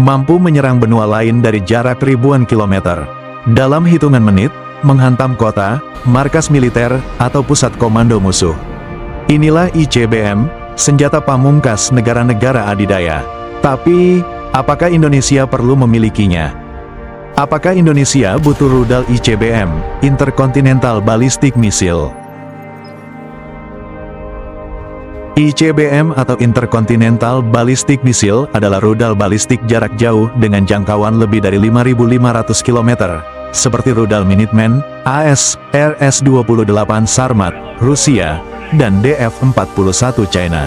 mampu menyerang benua lain dari jarak ribuan kilometer. Dalam hitungan menit, menghantam kota, markas militer, atau pusat komando musuh. Inilah ICBM, senjata pamungkas negara-negara adidaya. Tapi, apakah Indonesia perlu memilikinya? Apakah Indonesia butuh rudal ICBM, Intercontinental Ballistic Missile? ICBM atau Intercontinental Ballistic Missile adalah rudal balistik jarak jauh dengan jangkauan lebih dari 5.500 km, seperti rudal Minuteman, AS, RS-28 Sarmat, Rusia, dan DF-41 China.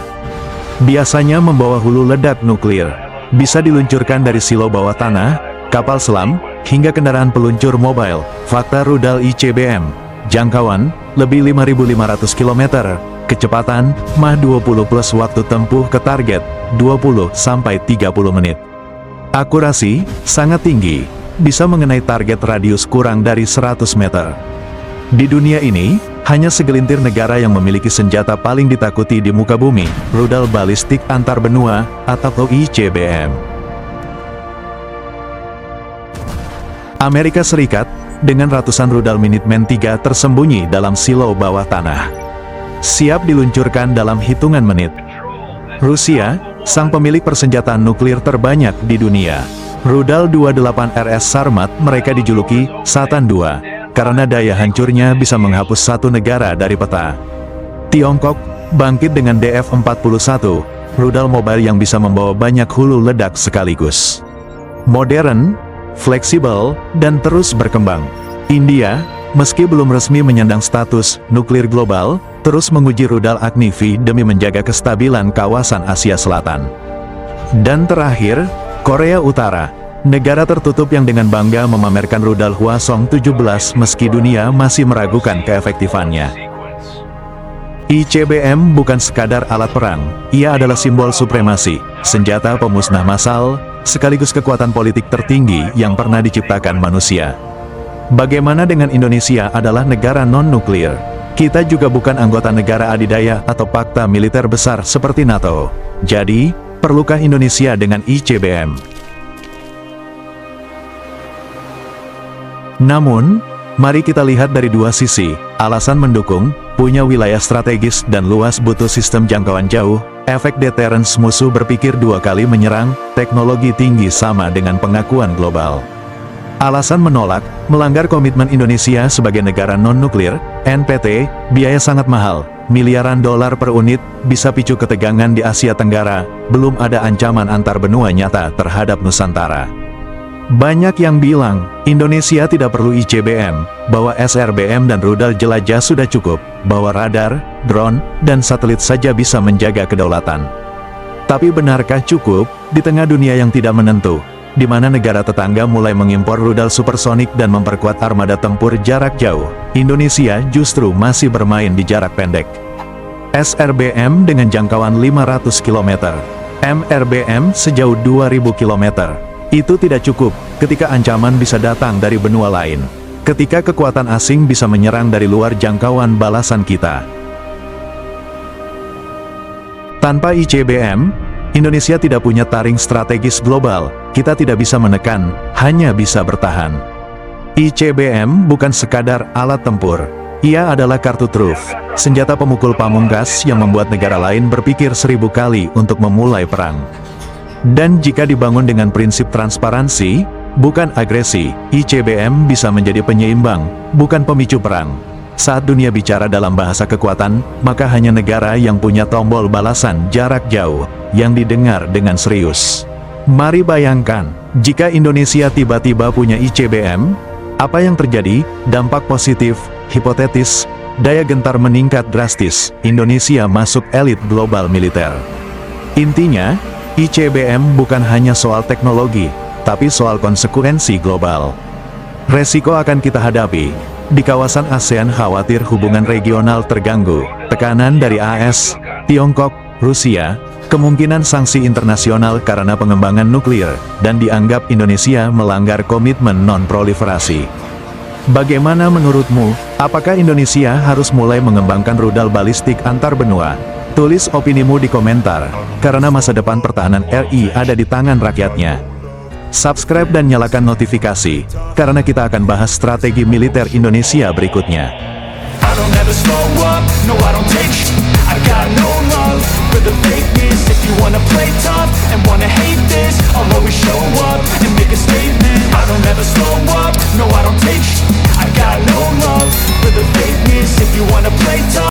Biasanya membawa hulu ledak nuklir, bisa diluncurkan dari silo bawah tanah, kapal selam, hingga kendaraan peluncur mobile. Fakta rudal ICBM, jangkauan, lebih 5.500 km, kecepatan, Mach 20 plus waktu tempuh ke target, 20-30 menit. Akurasi, sangat tinggi, bisa mengenai target radius kurang dari 100 meter. Di dunia ini, hanya segelintir negara yang memiliki senjata paling ditakuti di muka bumi, rudal balistik antar benua, atau ICBM. Amerika Serikat, dengan ratusan rudal Minuteman III tersembunyi dalam silo bawah tanah. Siap diluncurkan dalam hitungan menit. Rusia, sang pemilik persenjataan nuklir terbanyak di dunia. Rudal 28 RS Sarmat mereka dijuluki Satan II, karena daya hancurnya bisa menghapus satu negara dari peta. Tiongkok, bangkit dengan DF-41, rudal mobile yang bisa membawa banyak hulu ledak sekaligus. Modern, fleksibel, dan terus berkembang. India, meski belum resmi menyandang status nuklir global, terus menguji rudal Agni V demi menjaga kestabilan kawasan Asia Selatan. Dan terakhir, Korea Utara, negara tertutup yang dengan bangga memamerkan rudal Hwasong-17 meski dunia masih meragukan keefektifannya. ICBM bukan sekadar alat perang, ia adalah simbol supremasi, senjata pemusnah massal, sekaligus kekuatan politik tertinggi yang pernah diciptakan manusia. Bagaimana dengan Indonesia adalah negara non-nuklir? Kita juga bukan anggota negara adidaya atau fakta militer besar seperti NATO. Jadi, perlukah Indonesia dengan ICBM? Namun, mari kita lihat dari dua sisi. Alasan mendukung, punya wilayah strategis dan luas butuh sistem jangkauan jauh, efek deterrence musuh berpikir dua kali menyerang, teknologi tinggi sama dengan pengakuan global. Alasan menolak, melanggar komitmen Indonesia sebagai negara non-nuklir, NPT, biaya sangat mahal, miliaran dolar per unit, bisa picu ketegangan di Asia Tenggara, belum ada ancaman antar benua nyata terhadap Nusantara. Banyak yang bilang, Indonesia tidak perlu ICBM, bahwa SRBM dan rudal jelajah sudah cukup, bahwa radar, drone, dan satelit saja bisa menjaga kedaulatan. Tapi benarkah cukup, di tengah dunia yang tidak menentu, di mana negara tetangga mulai mengimpor rudal supersonik dan memperkuat armada tempur jarak jauh, Indonesia justru masih bermain di jarak pendek. SRBM dengan jangkauan 500 km, MRBM sejauh 2000 km. Itu tidak cukup, ketika ancaman bisa datang dari benua lain. Ketika kekuatan asing bisa menyerang dari luar jangkauan balasan kita. Tanpa ICBM, Indonesia tidak punya taring strategis global, kita tidak bisa menekan, hanya bisa bertahan. ICBM bukan sekadar alat tempur. Ia adalah kartu truf, senjata pemukul pamungkas yang membuat negara lain berpikir 1000 kali untuk memulai perang. Dan jika dibangun dengan prinsip transparansi, bukan agresi, ICBM bisa menjadi penyeimbang, bukan pemicu perang. Saat dunia bicara dalam bahasa kekuatan, maka hanya negara yang punya tombol balasan jarak jauh, yang didengar dengan serius. Mari bayangkan, jika Indonesia tiba-tiba punya ICBM, apa yang terjadi? Dampak positif, hipotetis, daya gentar meningkat drastis, Indonesia masuk elit global militer. Intinya, ICBM bukan hanya soal teknologi, tapi soal konsekuensi global. Resiko akan kita hadapi. Di kawasan ASEAN khawatir hubungan regional terganggu, tekanan dari AS, Tiongkok, Rusia, kemungkinan sanksi internasional karena pengembangan nuklir, dan dianggap Indonesia melanggar komitmen non-proliferasi. Bagaimana menurutmu, apakah Indonesia harus mulai mengembangkan rudal balistik antar benua? Tulis opinimu di komentar, karena masa depan pertahanan RI ada di tangan rakyatnya. Subscribe dan nyalakan notifikasi, karena kita akan bahas strategi militer Indonesia berikutnya. I don't ever slow up, no I don't take sh- I got no love for the fakeness. If you wanna play tough and wanna hate